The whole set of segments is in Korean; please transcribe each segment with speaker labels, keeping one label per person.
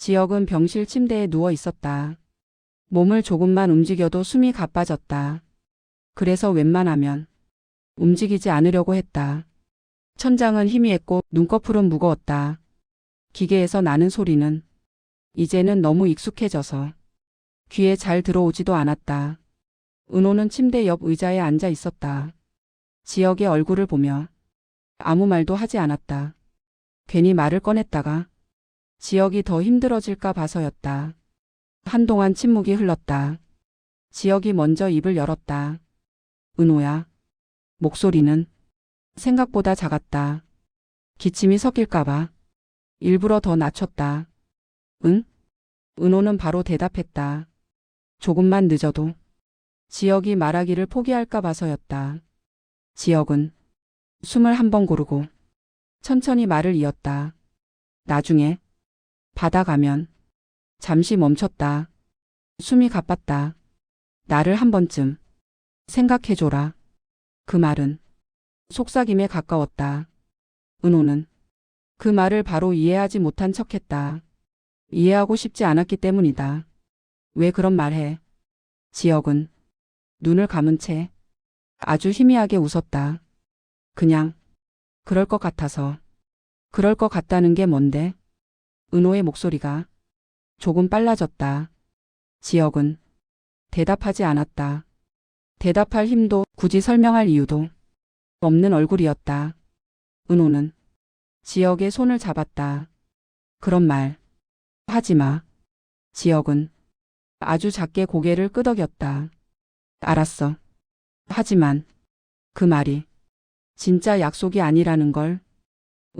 Speaker 1: 지역은 병실 침대에 누워 있었다. 몸을 조금만 움직여도 숨이 가빠졌다. 그래서 웬만하면 움직이지 않으려고 했다. 천장은 희미했고 눈꺼풀은 무거웠다. 기계에서 나는 소리는 이제는 너무 익숙해져서 귀에 잘 들어오지도 않았다. 은호는 침대 옆 의자에 앉아 있었다. 지역의 얼굴을 보며 아무 말도 하지 않았다. 괜히 말을 꺼냈다가 지역이 더 힘들어질까 봐서였다. 한동안 침묵이 흘렀다. 지역이 먼저 입을 열었다. 은호야. 목소리는 생각보다 작았다. 기침이 섞일까봐 일부러 더 낮췄다. 응? 은호는 바로 대답했다. 조금만 늦어도. 지역이 말하기를 포기할까 봐서였다. 지역은 숨을 한 번 고르고 천천히 말을 이었다. 나중에 받아가면. 잠시 멈췄다. 숨이 가빴다. 나를 한 번쯤 생각해줘라. 그 말은 속삭임에 가까웠다. 은호는 그 말을 바로 이해하지 못한 척했다. 이해하고 싶지 않았기 때문이다. 왜 그런 말 해? 지역은 눈을 감은 채 아주 희미하게 웃었다. 그냥 그럴 것 같아서. 그럴 것 같다는 게 뭔데? 은호의 목소리가 조금 빨라졌다. 지역은 대답하지 않았다. 대답할 힘도 굳이 설명할 이유도 없는 얼굴이었다. 은호는 지역의 손을 잡았다. 그런 말 하지 마. 지역은 아주 작게 고개를 끄덕였다. 알았어. 하지만 그 말이 진짜 약속이 아니라는 걸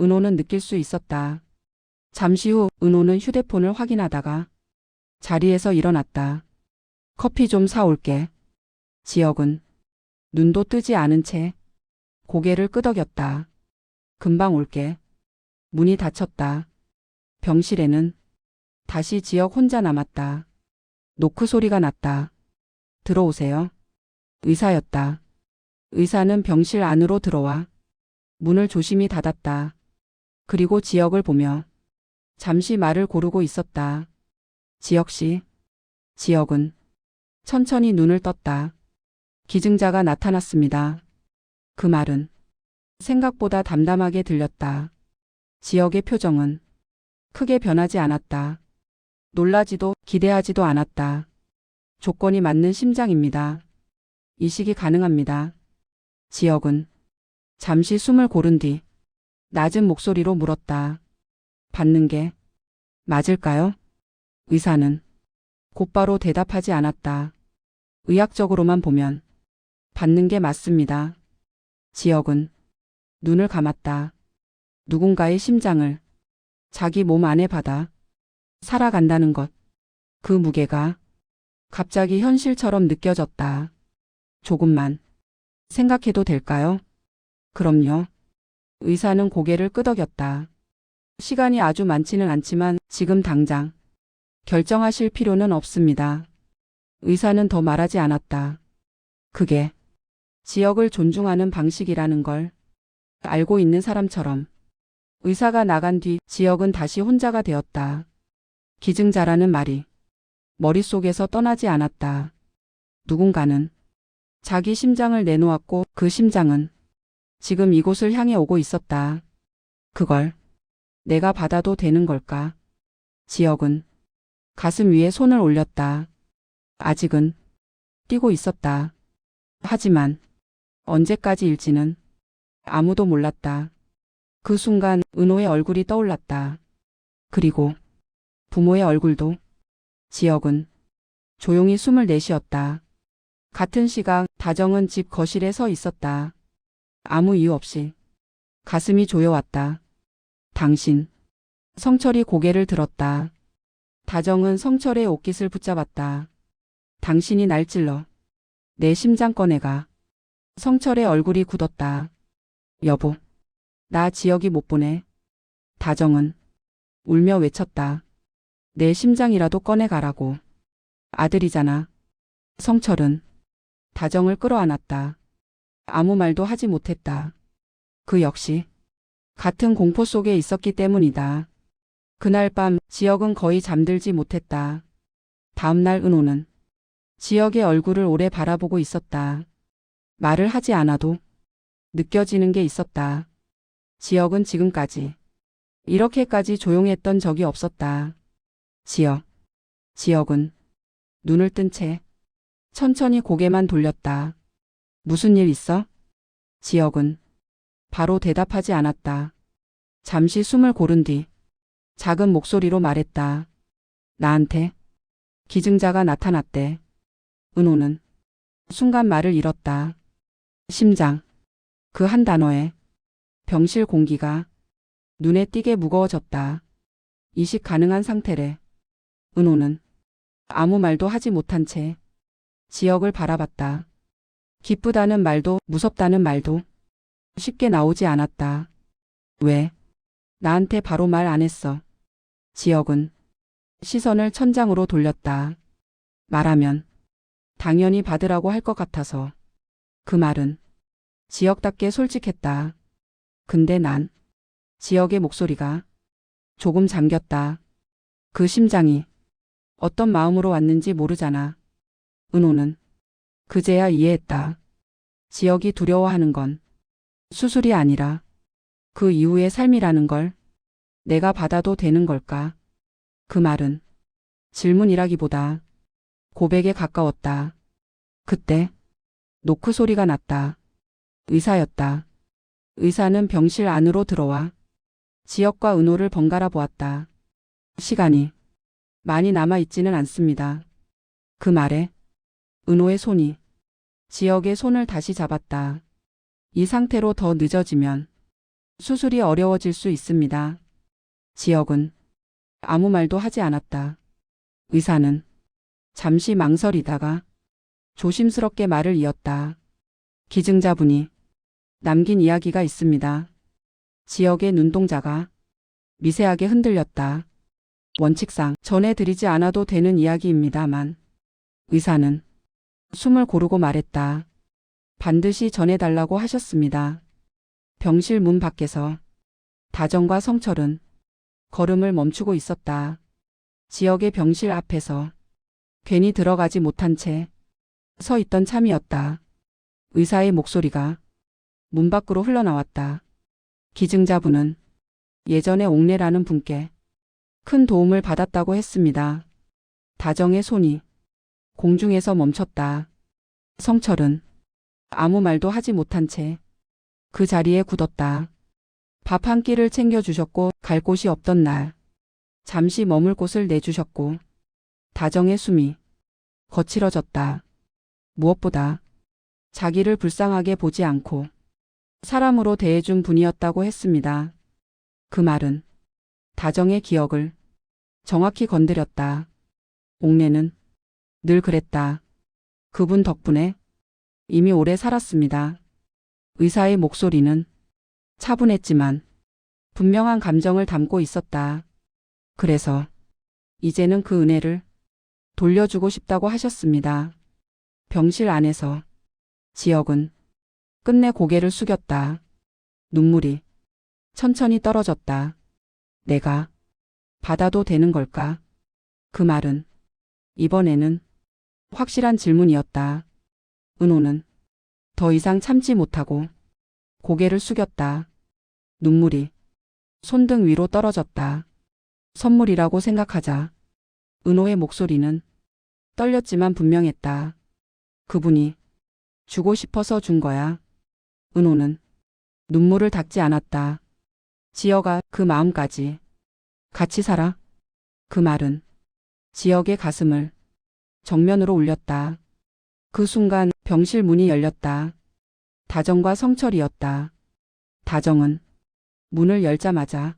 Speaker 1: 은호는 느낄 수 있었다. 잠시 후 은호는 휴대폰을 확인하다가 자리에서 일어났다. 커피 좀 사올게. 지역은 눈도 뜨지 않은 채 고개를 끄덕였다. 금방 올게. 문이 닫혔다. 병실에는 다시 지역 혼자 남았다. 노크 소리가 났다. 들어오세요. 의사였다. 의사는 병실 안으로 들어와 문을 조심히 닫았다. 그리고 지역을 보며 잠시 말을 고르고 있었다. 지역 씨. 지역은 천천히 눈을 떴다. 기증자가 나타났습니다. 그 말은 생각보다 담담하게 들렸다. 지역의 표정은 크게 변하지 않았다. 놀라지도 기대하지도 않았다. 조건이 맞는 심장입니다. 이식이 가능합니다. 지역은 잠시 숨을 고른 뒤 낮은 목소리로 물었다. 받는 게 맞을까요? 의사는 곧바로 대답하지 않았다. 의학적으로만 보면 받는 게 맞습니다. 지역은 눈을 감았다. 누군가의 심장을 자기 몸 안에 받아 살아간다는 것. 그 무게가 갑자기 현실처럼 느껴졌다. 조금만 생각해도 될까요? 그럼요. 의사는 고개를 끄덕였다. 시간이 아주 많지는 않지만 지금 당장 결정하실 필요는 없습니다. 의사는 더 말하지 않았다. 그게 지역을 존중하는 방식이라는 걸 알고 있는 사람처럼. 의사가 나간 뒤 지역은 다시 혼자가 되었다. 기증자라는 말이 머릿속에서 떠나지 않았다. 누군가는 자기 심장을 내놓았고 그 심장은 지금 이곳을 향해 오고 있었다. 그걸 내가 받아도 되는 걸까? 지역은 가슴 위에 손을 올렸다. 아직은 뛰고 있었다. 하지만 언제까지일지는 아무도 몰랐다. 그 순간 은호의 얼굴이 떠올랐다. 그리고 부모의 얼굴도. 지역은 조용히 숨을 내쉬었다. 같은 시각 다정은 집 거실에 서 있었다. 아무 이유 없이 가슴이 조여왔다. 당신. 성철이 고개를 들었다. 다정은 성철의 옷깃을 붙잡았다. 당신이 날 찔러 내 심장 꺼내가. 성철의 얼굴이 굳었다. 여보. 나 지역이 못 보내. 다정은 울며 외쳤다. 내 심장이라도 꺼내가라고. 아들이잖아. 성철은 다정을 끌어안았다. 아무 말도 하지 못했다. 그 역시 같은 공포 속에 있었기 때문이다. 그날 밤 지역은 거의 잠들지 못했다. 다음날 은호는 지역의 얼굴을 오래 바라보고 있었다. 말을 하지 않아도 느껴지는 게 있었다. 지역은 지금까지 이렇게까지 조용했던 적이 없었다. 지역은 눈을 뜬 채 천천히 고개만 돌렸다. 무슨 일 있어? 지역은 바로 대답하지 않았다. 잠시 숨을 고른 뒤 작은 목소리로 말했다. 나한테 기증자가 나타났대. 은호는 순간 말을 잃었다. 심장. 그 한 단어에 병실 공기가 눈에 띄게 무거워졌다. 이식 가능한 상태래. 은호는 아무 말도 하지 못한 채 지역을 바라봤다. 기쁘다는 말도 무섭다는 말도 쉽게 나오지 않았다. 왜? 나한테 바로 말 안 했어. 지역은 시선을 천장으로 돌렸다. 말하면 당연히 받으라고 할 것 같아서. 그 말은 지역답게 솔직했다. 근데 난 지역의 목소리가 조금 잠겼다. 그 심장이 어떤 마음으로 왔는지 모르잖아. 은호는 그제야 이해했다. 지역이 두려워하는 건 수술이 아니라 그 이후의 삶이라는 걸. 내가 받아도 되는 걸까? 그 말은 질문이라기보다 고백에 가까웠다. 그때 노크 소리가 났다. 의사였다. 의사는 병실 안으로 들어와 지역과 은호를 번갈아 보았다. 시간이 많이 남아있지는 않습니다. 그 말에 은호의 손이 지역의 손을 다시 잡았다. 이 상태로 더 늦어지면 수술이 어려워질 수 있습니다. 지역은 아무 말도 하지 않았다. 의사는 잠시 망설이다가 조심스럽게 말을 이었다. 기증자분이 남긴 이야기가 있습니다. 지역의 눈동자가 미세하게 흔들렸다. 원칙상 전해드리지 않아도 되는 이야기입니다만 의사는 숨을 고르고 말했다. 반드시 전해달라고 하셨습니다. 병실 문 밖에서 다정과 성철은 걸음을 멈추고 있었다. 지역의 병실 앞에서 괜히 들어가지 못한 채 서 있던 참이었다. 의사의 목소리가 문 밖으로 흘러나왔다. 기증자분은 예전에 옥내라는 분께 큰 도움을 받았다고 했습니다. 다정의 손이 공중에서 멈췄다. 성철은 아무 말도 하지 못한 채 그 자리에 굳었다. 밥 한 끼를 챙겨주셨고 갈 곳이 없던 날 잠시 머물 곳을 내주셨고 다정의 숨이 거칠어졌다. 무엇보다 자기를 불쌍하게 보지 않고 사람으로 대해준 분이었다고 했습니다. 그 말은 다정의 기억을 정확히 건드렸다. 옥내는 늘 그랬다. 그분 덕분에 이미 오래 살았습니다. 의사의 목소리는 차분했지만 분명한 감정을 담고 있었다. 그래서 이제는 그 은혜를 돌려주고 싶다고 하셨습니다. 병실 안에서 지역은 끝내 고개를 숙였다. 눈물이 천천히 떨어졌다. 내가 받아도 되는 걸까? 그 말은 이번에는 확실한 질문이었다. 은호는 더 이상 참지 못하고 고개를 숙였다. 눈물이 손등 위로 떨어졌다. 선물이라고 생각하자. 은호의 목소리는 떨렸지만 분명했다. 그분이 주고 싶어서 준 거야. 은호는 눈물을 닦지 않았다. 지역아, 그 마음까지 같이 살아. 그 말은 지역의 가슴을 정면으로 울렸다. 그 순간 병실 문이 열렸다. 다정과 성철이었다. 다정은 문을 열자마자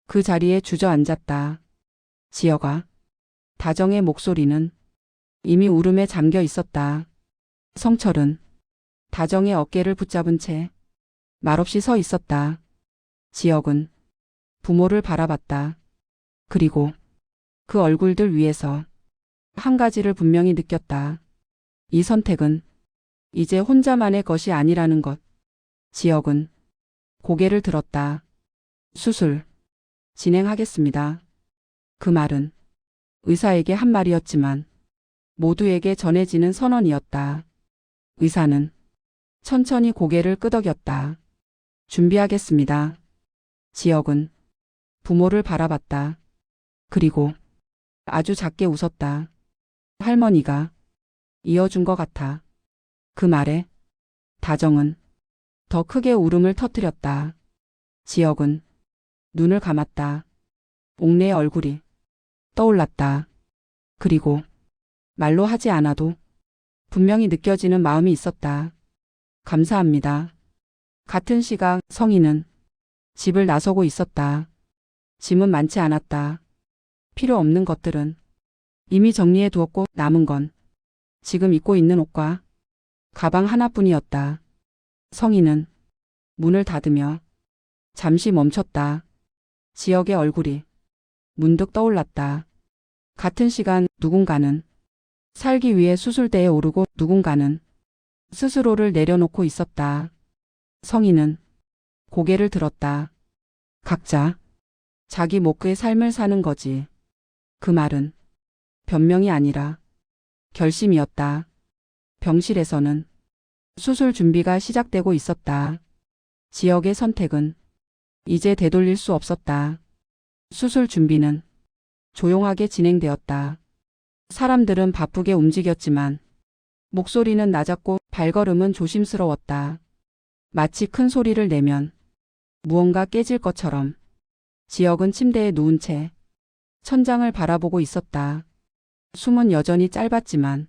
Speaker 1: 그 자리에 주저앉았다. 지역아. 다정의 목소리는 이미 울음에 잠겨 있었다. 성철은 다정의 어깨를 붙잡은 채 말없이 서 있었다. 지역은 부모를 바라봤다. 그리고 그 얼굴들 위에서 한 가지를 분명히 느꼈다. 이 선택은 이제 혼자만의 것이 아니라는 것. 지역은 고개를 들었다. 수술 진행하겠습니다. 그 말은 의사에게 한 말이었지만 모두에게 전해지는 선언이었다. 의사는 천천히 고개를 끄덕였다. 준비하겠습니다. 지역은 부모를 바라봤다. 그리고 아주 작게 웃었다. 할머니가 이어준 것 같아. 그 말에 다정은 더 크게 울음을 터뜨렸다. 지역은 눈을 감았다. 옥내의 얼굴이 떠올랐다. 그리고 말로 하지 않아도 분명히 느껴지는 마음이 있었다. 감사합니다. 같은 시각 성희는 집을 나서고 있었다. 짐은 많지 않았다. 필요 없는 것들은 이미 정리해 두었고 남은 건 지금 입고 있는 옷과 가방 하나뿐이었다. 성희는 문을 닫으며 잠시 멈췄다. 지역의 얼굴이 문득 떠올랐다. 같은 시간 누군가는 살기 위해 수술대에 오르고 누군가는 스스로를 내려놓고 있었다. 성희는 고개를 들었다. 각자 자기 몫의 삶을 사는 거지. 그 말은 변명이 아니라 결심이었다. 병실에서는 수술 준비가 시작되고 있었다. 지역의 선택은 이제 되돌릴 수 없었다. 수술 준비는 조용하게 진행되었다. 사람들은 바쁘게 움직였지만 목소리는 낮았고 발걸음은 조심스러웠다. 마치 큰 소리를 내면 무언가 깨질 것처럼. 지역은 침대에 누운 채 천장을 바라보고 있었다. 숨은 여전히 짧았지만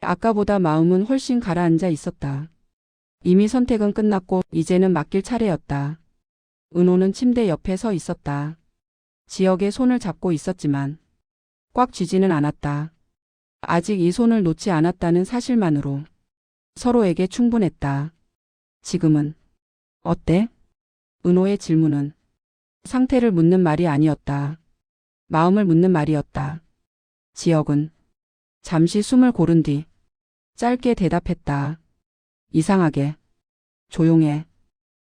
Speaker 1: 아까보다 마음은 훨씬 가라앉아 있었다. 이미 선택은 끝났고 이제는 맡길 차례였다. 은호는 침대 옆에 서 있었다. 지역의 손을 잡고 있었지만 꽉 쥐지는 않았다. 아직 이 손을 놓지 않았다는 사실만으로 서로에게 충분했다. 지금은 어때? 은호의 질문은 상태를 묻는 말이 아니었다. 마음을 묻는 말이었다. 지역은 잠시 숨을 고른 뒤 짧게 대답했다. 이상하게 조용해.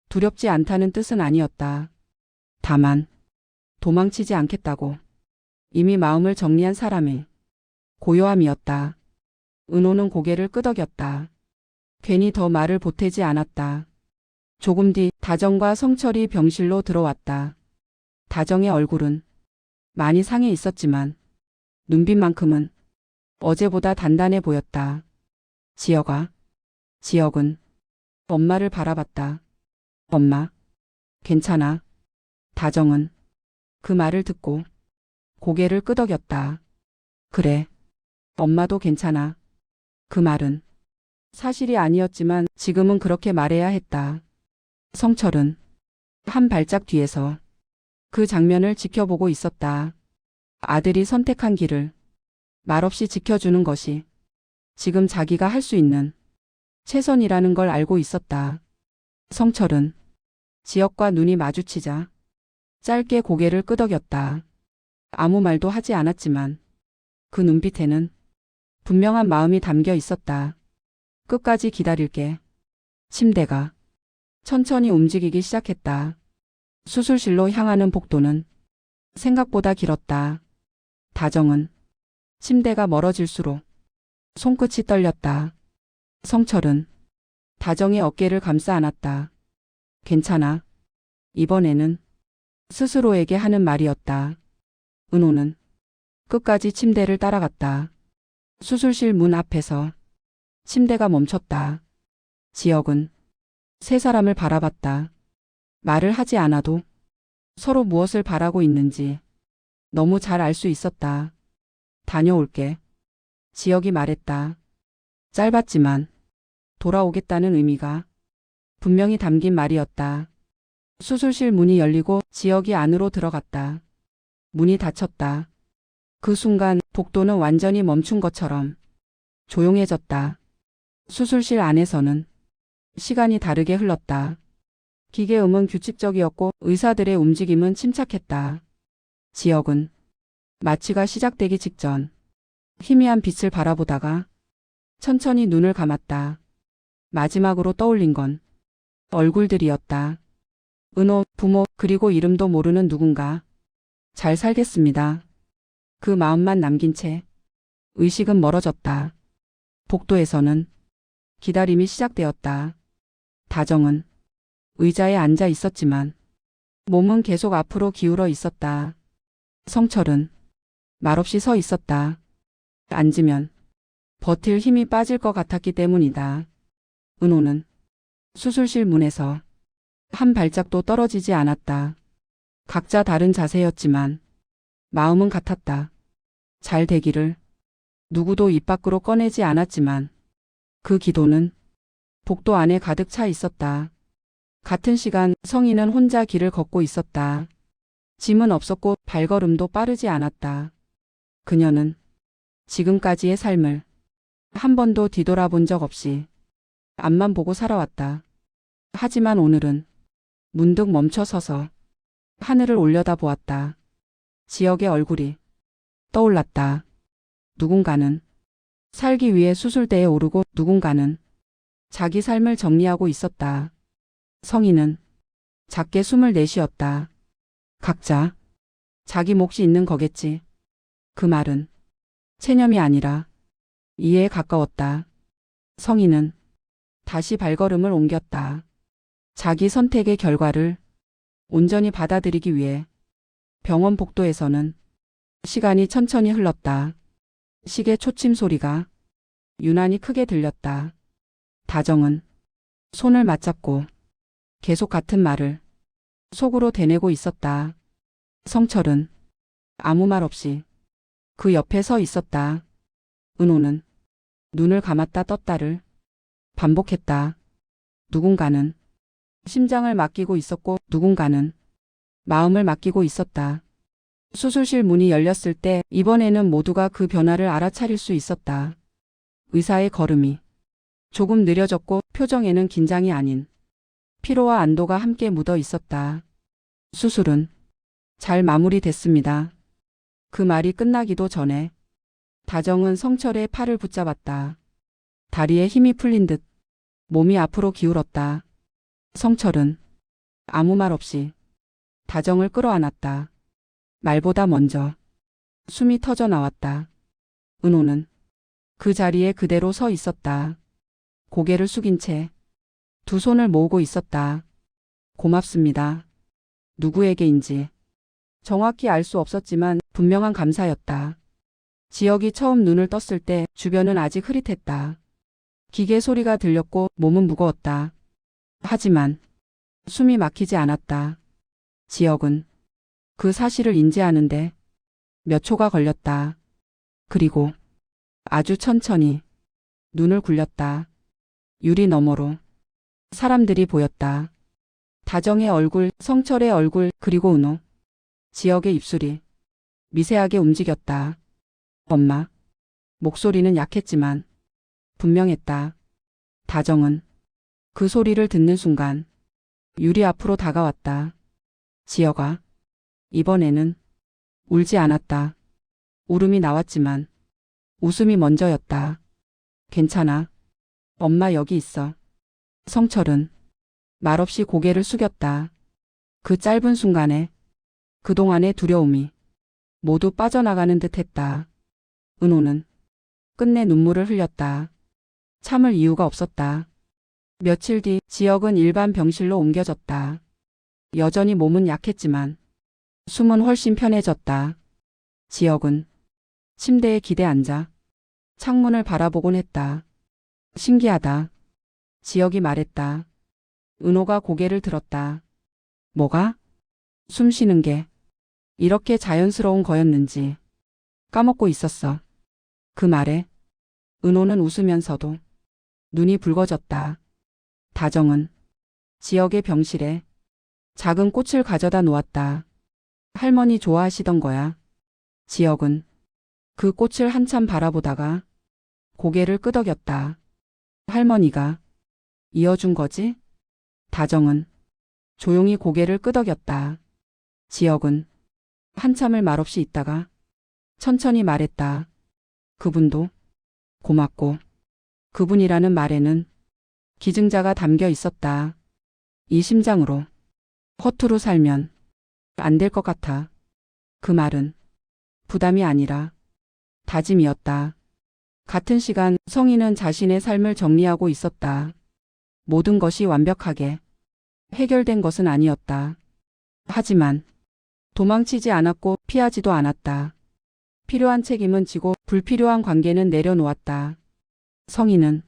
Speaker 1: 두렵지 않다는 뜻은 아니었다. 다만 도망치지 않겠다고. 이미 마음을 정리한 사람의 고요함이었다. 은호는 고개를 끄덕였다. 괜히 더 말을 보태지 않았다. 조금 뒤 다정과 성철이 병실로 들어왔다. 다정의 얼굴은 많이 상해 있었지만 눈빛만큼은 어제보다 단단해 보였다. 지역은 엄마를 바라봤다. 엄마, 괜찮아. 다정은 그 말을 듣고 고개를 끄덕였다. 그래, 엄마도 괜찮아. 그 말은 사실이 아니었지만 지금은 그렇게 말해야 했다. 성철은 한 발짝 뒤에서 그 장면을 지켜보고 있었다. 아들이 선택한 길을 말없이 지켜주는 것이 지금 자기가 할 수 있는 최선이라는 걸 알고 있었다. 성철은 지역과 눈이 마주치자 짧게 고개를 끄덕였다. 아무 말도 하지 않았지만 그 눈빛에는 분명한 마음이 담겨 있었다. 끝까지 기다릴게. 침대가 천천히 움직이기 시작했다. 수술실로 향하는 복도는 생각보다 길었다. 다정은 침대가 멀어질수록 손끝이 떨렸다. 성철은 다정의 어깨를 감싸 안았다. 괜찮아. 이번에는 스스로에게 하는 말이었다. 은호는 끝까지 침대를 따라갔다. 수술실 문 앞에서 침대가 멈췄다. 지역은 세 사람을 바라봤다. 말을 하지 않아도 서로 무엇을 바라고 있는지 너무 잘 알 수 있었다. 다녀올게. 지역이 말했다. 짧았지만 돌아오겠다는 의미가 분명히 담긴 말이었다. 수술실 문이 열리고 지역이 안으로 들어갔다. 문이 닫혔다. 그 순간 복도는 완전히 멈춘 것처럼 조용해졌다. 수술실 안에서는 시간이 다르게 흘렀다. 기계음은 규칙적이었고 의사들의 움직임은 침착했다. 지역은 마취가 시작되기 직전 희미한 빛을 바라보다가 천천히 눈을 감았다. 마지막으로 떠올린 건 얼굴들이었다. 은호, 부모, 그리고 이름도 모르는 누군가. 잘 살겠습니다. 그 마음만 남긴 채 의식은 멀어졌다. 복도에서는 기다림이 시작되었다. 다정은 의자에 앉아 있었지만 몸은 계속 앞으로 기울어 있었다. 성철은 말없이 서 있었다. 앉으면 버틸 힘이 빠질 것 같았기 때문이다. 은호는 수술실 문에서 한 발짝도 떨어지지 않았다. 각자 다른 자세였지만 마음은 같았다. 잘 되기를. 누구도 입 밖으로 꺼내지 않았지만 그 기도는 복도 안에 가득 차 있었다. 같은 시간 성인은 혼자 길을 걷고 있었다. 짐은 없었고 발걸음도 빠르지 않았다. 그녀는 지금까지의 삶을 한 번도 뒤돌아본 적 없이 앞만 보고 살아왔다. 하지만 오늘은 문득 멈춰서서 하늘을 올려다보았다. 지역의 얼굴이 떠올랐다. 누군가는 살기 위해 수술대에 오르고 누군가는 자기 삶을 정리하고 있었다. 성인은 작게 숨을 내쉬었다. 각자 자기 몫이 있는 거겠지. 그 말은 체념이 아니라 이해에 가까웠다. 성인은 다시 발걸음을 옮겼다. 자기 선택의 결과를 온전히 받아들이기 위해. 병원 복도에서는 시간이 천천히 흘렀다. 시계 초침 소리가 유난히 크게 들렸다. 다정은 손을 맞잡고 계속 같은 말을 속으로 되뇌고 있었다. 성철은 아무 말 없이 그 옆에 서 있었다. 은호는 눈을 감았다 떴다를 반복했다. 누군가는 심장을 맡기고 있었고 누군가는 마음을 맡기고 있었다. 수술실 문이 열렸을 때 이번에는 모두가 그 변화를 알아차릴 수 있었다. 의사의 걸음이 조금 느려졌고 표정에는 긴장이 아닌 피로와 안도가 함께 묻어 있었다. 수술은 잘 마무리됐습니다. 그 말이 끝나기도 전에 다정은 성철의 팔을 붙잡았다. 다리에 힘이 풀린 듯 몸이 앞으로 기울었다. 성철은 아무 말 없이 다정을 끌어안았다. 말보다 먼저 숨이 터져 나왔다. 은호는 그 자리에 그대로 서 있었다. 고개를 숙인 채 두 손을 모으고 있었다. 고맙습니다. 누구에게인지 정확히 알 수 없었지만 분명한 감사였다. 지역이 처음 눈을 떴을 때 주변은 아직 흐릿했다. 기계 소리가 들렸고 몸은 무거웠다. 하지만 숨이 막히지 않았다. 지역은 그 사실을 인지하는데 몇 초가 걸렸다. 그리고 아주 천천히 눈을 굴렸다. 유리 너머로 사람들이 보였다. 다정의 얼굴, 성철의 얼굴, 그리고 은호. 지역의 입술이 미세하게 움직였다. 엄마. 목소리는 약했지만 분명했다. 다정은 그 소리를 듣는 순간 유리 앞으로 다가왔다. 지역아. 이번에는 울지 않았다. 울음이 나왔지만 웃음이 먼저였다. 괜찮아. 엄마 여기 있어. 성철은 말없이 고개를 숙였다. 그 짧은 순간에 그동안의 두려움이 모두 빠져나가는 듯 했다. 은호는 끝내 눈물을 흘렸다. 참을 이유가 없었다. 며칠 뒤 지역은 일반 병실로 옮겨졌다. 여전히 몸은 약했지만 숨은 훨씬 편해졌다. 지역은 침대에 기대 앉아 창문을 바라보곤 했다. 신기하다. 지역이 말했다. 은호가 고개를 들었다. 뭐가? 숨 쉬는 게 이렇게 자연스러운 거였는지 까먹고 있었어. 그 말에 은호는 웃으면서도 눈이 붉어졌다. 다정은 지역의 병실에 작은 꽃을 가져다 놓았다. 할머니 좋아하시던 거야. 지역은 그 꽃을 한참 바라보다가 고개를 끄덕였다. 할머니가 이어준 거지? 다정은 조용히 고개를 끄덕였다. 지역은 한참을 말없이 있다가 천천히 말했다. 그분도 고맙고 그분이라는 말에는 기증자가 담겨 있었다. 이 심장으로 허투루 살면 안 될 것 같아. 그 말은 부담이 아니라 다짐이었다. 같은 시간 성희는 자신의 삶을 정리하고 있었다. 모든 것이 완벽하게 해결된 것은 아니었다. 하지만 도망치지 않았고 피하지도 않았다. 필요한 책임은 지고 불필요한 관계는 내려놓았다. 성희는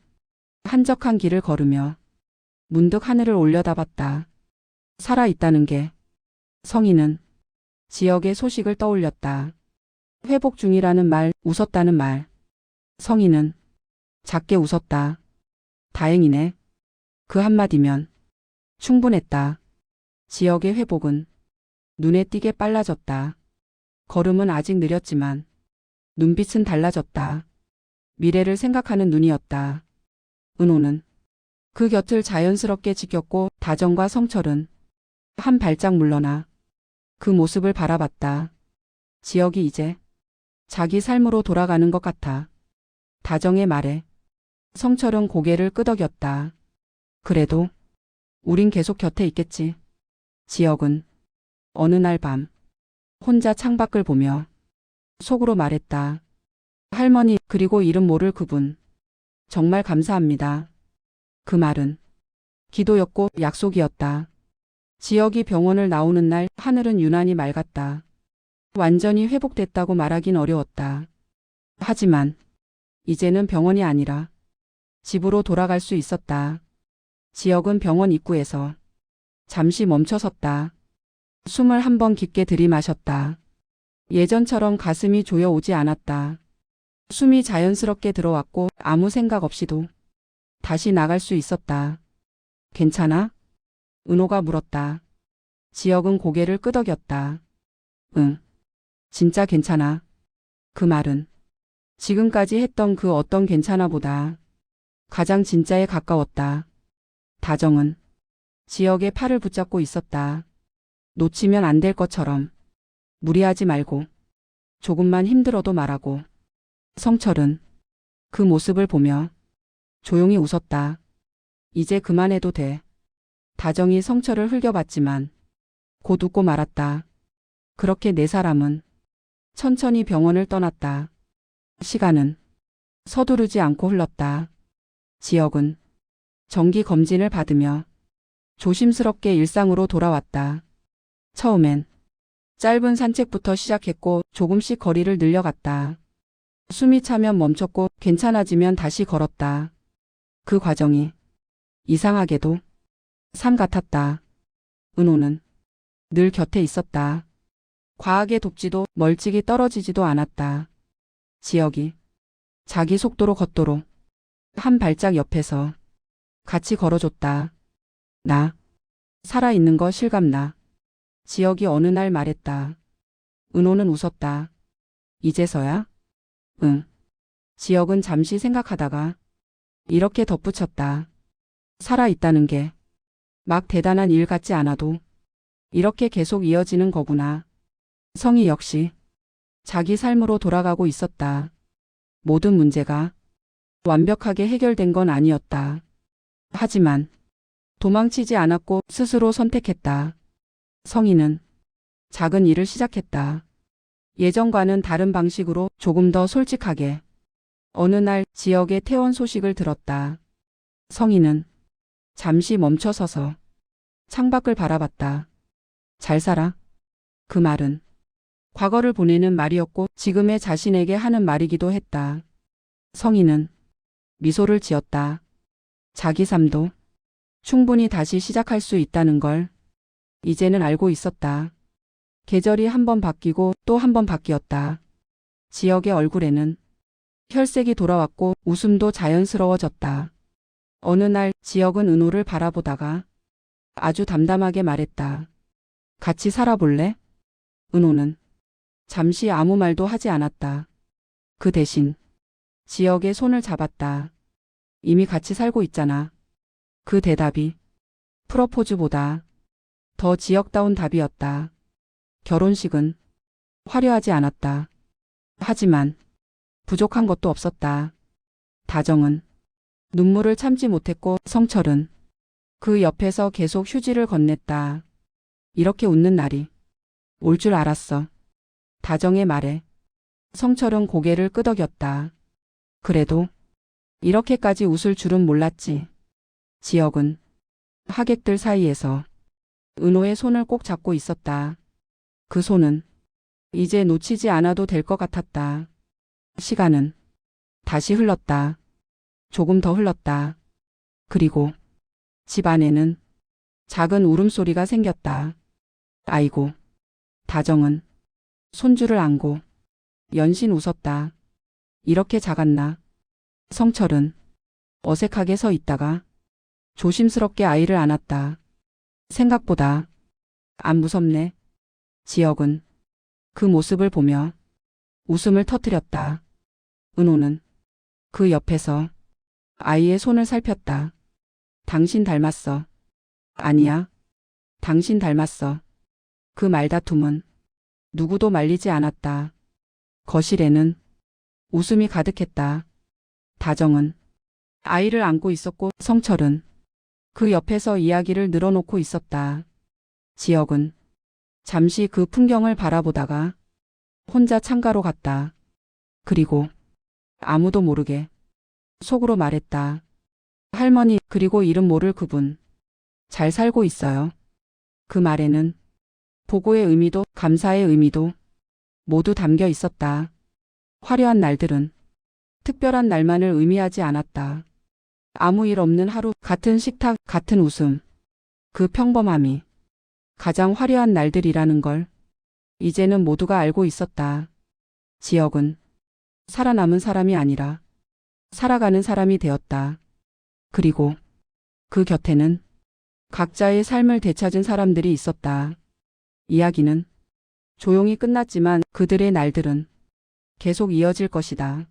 Speaker 1: 한적한 길을 걸으며 문득 하늘을 올려다봤다. 살아있다는 게. 성희는 지역의 소식을 떠올렸다. 회복 중이라는 말, 웃었다는 말. 성희는 작게 웃었다. 다행이네. 그 한마디면 충분했다. 지역의 회복은 눈에 띄게 빨라졌다. 걸음은 아직 느렸지만 눈빛은 달라졌다. 미래를 생각하는 눈이었다. 은호는 그 곁을 자연스럽게 지켰고 다정과 성철은 한 발짝 물러나 그 모습을 바라봤다. 지역이 이제 자기 삶으로 돌아가는 것 같아. 다정의 말에 성철은 고개를 끄덕였다. 그래도 우린 계속 곁에 있겠지. 지역은 어느 날 밤 혼자 창밖을 보며 속으로 말했다. 할머니 그리고 이름 모를 그분 정말 감사합니다. 그 말은 기도였고 약속이었다. 지역이 병원을 나오는 날 하늘은 유난히 맑았다. 완전히 회복됐다고 말하긴 어려웠다. 하지만 이제는 병원이 아니라 집으로 돌아갈 수 있었다. 지역은 병원 입구에서 잠시 멈춰섰다. 숨을 한 번 깊게 들이마셨다. 예전처럼 가슴이 조여오지 않았다. 숨이 자연스럽게 들어왔고 아무 생각 없이도 다시 나갈 수 있었다. 괜찮아? 은호가 물었다. 지역은 고개를 끄덕였다. 응. 진짜 괜찮아. 그 말은 지금까지 했던 그 어떤 괜찮아보다 가장 진짜에 가까웠다. 다정은 지역의 팔을 붙잡고 있었다. 놓치면 안 될 것처럼 무리하지 말고 조금만 힘들어도 말하고. 성철은 그 모습을 보며 조용히 웃었다. 이제 그만해도 돼. 다정이 성철을 흘겨봤지만 곧 웃고 말았다. 그렇게 네 사람은 천천히 병원을 떠났다. 시간은 서두르지 않고 흘렀다. 지역은 정기 검진을 받으며 조심스럽게 일상으로 돌아왔다. 처음엔 짧은 산책부터 시작했고 조금씩 거리를 늘려갔다. 숨이 차면 멈췄고 괜찮아지면 다시 걸었다. 그 과정이 이상하게도 삶 같았다. 은호는 늘 곁에 있었다. 과하게 돕지도 멀찍이 떨어지지도 않았다. 지역이 자기 속도로 걷도록 한 발짝 옆에서 같이 걸어줬다. 나 살아있는 거 실감나. 지역이 어느 날 말했다. 은호는 웃었다. 이제서야? 응. 지역은 잠시 생각하다가 이렇게 덧붙였다. 살아있다는 게 막 대단한 일 같지 않아도 이렇게 계속 이어지는 거구나. 성희 역시 자기 삶으로 돌아가고 있었다. 모든 문제가 완벽하게 해결된 건 아니었다. 하지만 도망치지 않았고 스스로 선택했다. 성희는 작은 일을 시작했다. 예전과는 다른 방식으로 조금 더 솔직하게. 어느 날 지역의 퇴원 소식을 들었다. 성희는 잠시 멈춰서서 창밖을 바라봤다. 잘 살아? 그 말은 과거를 보내는 말이었고 지금의 자신에게 하는 말이기도 했다. 성희는 미소를 지었다. 자기 삶도 충분히 다시 시작할 수 있다는 걸 이제는 알고 있었다. 계절이 한 번 바뀌고 또 한 번 바뀌었다. 지역의 얼굴에는 혈색이 돌아왔고 웃음도 자연스러워졌다. 어느 날 지역은 은호를 바라보다가 아주 담담하게 말했다. 같이 살아볼래? 은호는 잠시 아무 말도 하지 않았다. 그 대신 지역의 손을 잡았다. 이미 같이 살고 있잖아. 그 대답이 프러포즈보다 더 지역다운 답이었다. 결혼식은 화려하지 않았다. 하지만 부족한 것도 없었다. 다정은 눈물을 참지 못했고 성철은 그 옆에서 계속 휴지를 건넸다. 이렇게 웃는 날이 올 줄 알았어. 다정의 말에 성철은 고개를 끄덕였다. 그래도 이렇게까지 웃을 줄은 몰랐지. 지혁은 하객들 사이에서 은호의 손을 꼭 잡고 있었다. 그 손은 이제 놓치지 않아도 될 것 같았다. 시간은 다시 흘렀다. 조금 더 흘렀다. 그리고 집 안에는 작은 울음소리가 생겼다. 아이고. 다정은 손주를 안고 연신 웃었다. 이렇게 작았나? 성철은 어색하게 서 있다가 조심스럽게 아이를 안았다. 생각보다 안 무섭네. 지혁은 그 모습을 보며 웃음을 터뜨렸다. 은호는 그 옆에서 아이의 손을 살폈다. 당신 닮았어. 아니야. 당신 닮았어. 그 말다툼은 누구도 말리지 않았다. 거실에는 웃음이 가득했다. 다정은 아이를 안고 있었고 성철은 그 옆에서 이야기를 늘어놓고 있었다. 지혁은 잠시 그 풍경을 바라보다가 혼자 창가로 갔다. 그리고 아무도 모르게 속으로 말했다. 할머니, 그리고 이름 모를 그분. 잘 살고 있어요. 그 말에는 보고의 의미도 감사의 의미도 모두 담겨 있었다. 화려한 날들은 특별한 날만을 의미하지 않았다. 아무 일 없는 하루, 같은 식탁, 같은 웃음. 그 평범함이 가장 화려한 날들이라는 걸 이제는 모두가 알고 있었다. 지혁은 살아남은 사람이 아니라 살아가는 사람이 되었다. 그리고 그 곁에는 각자의 삶을 되찾은 사람들이 있었다. 이야기는 조용히 끝났지만 그들의 날들은 계속 이어질 것이다.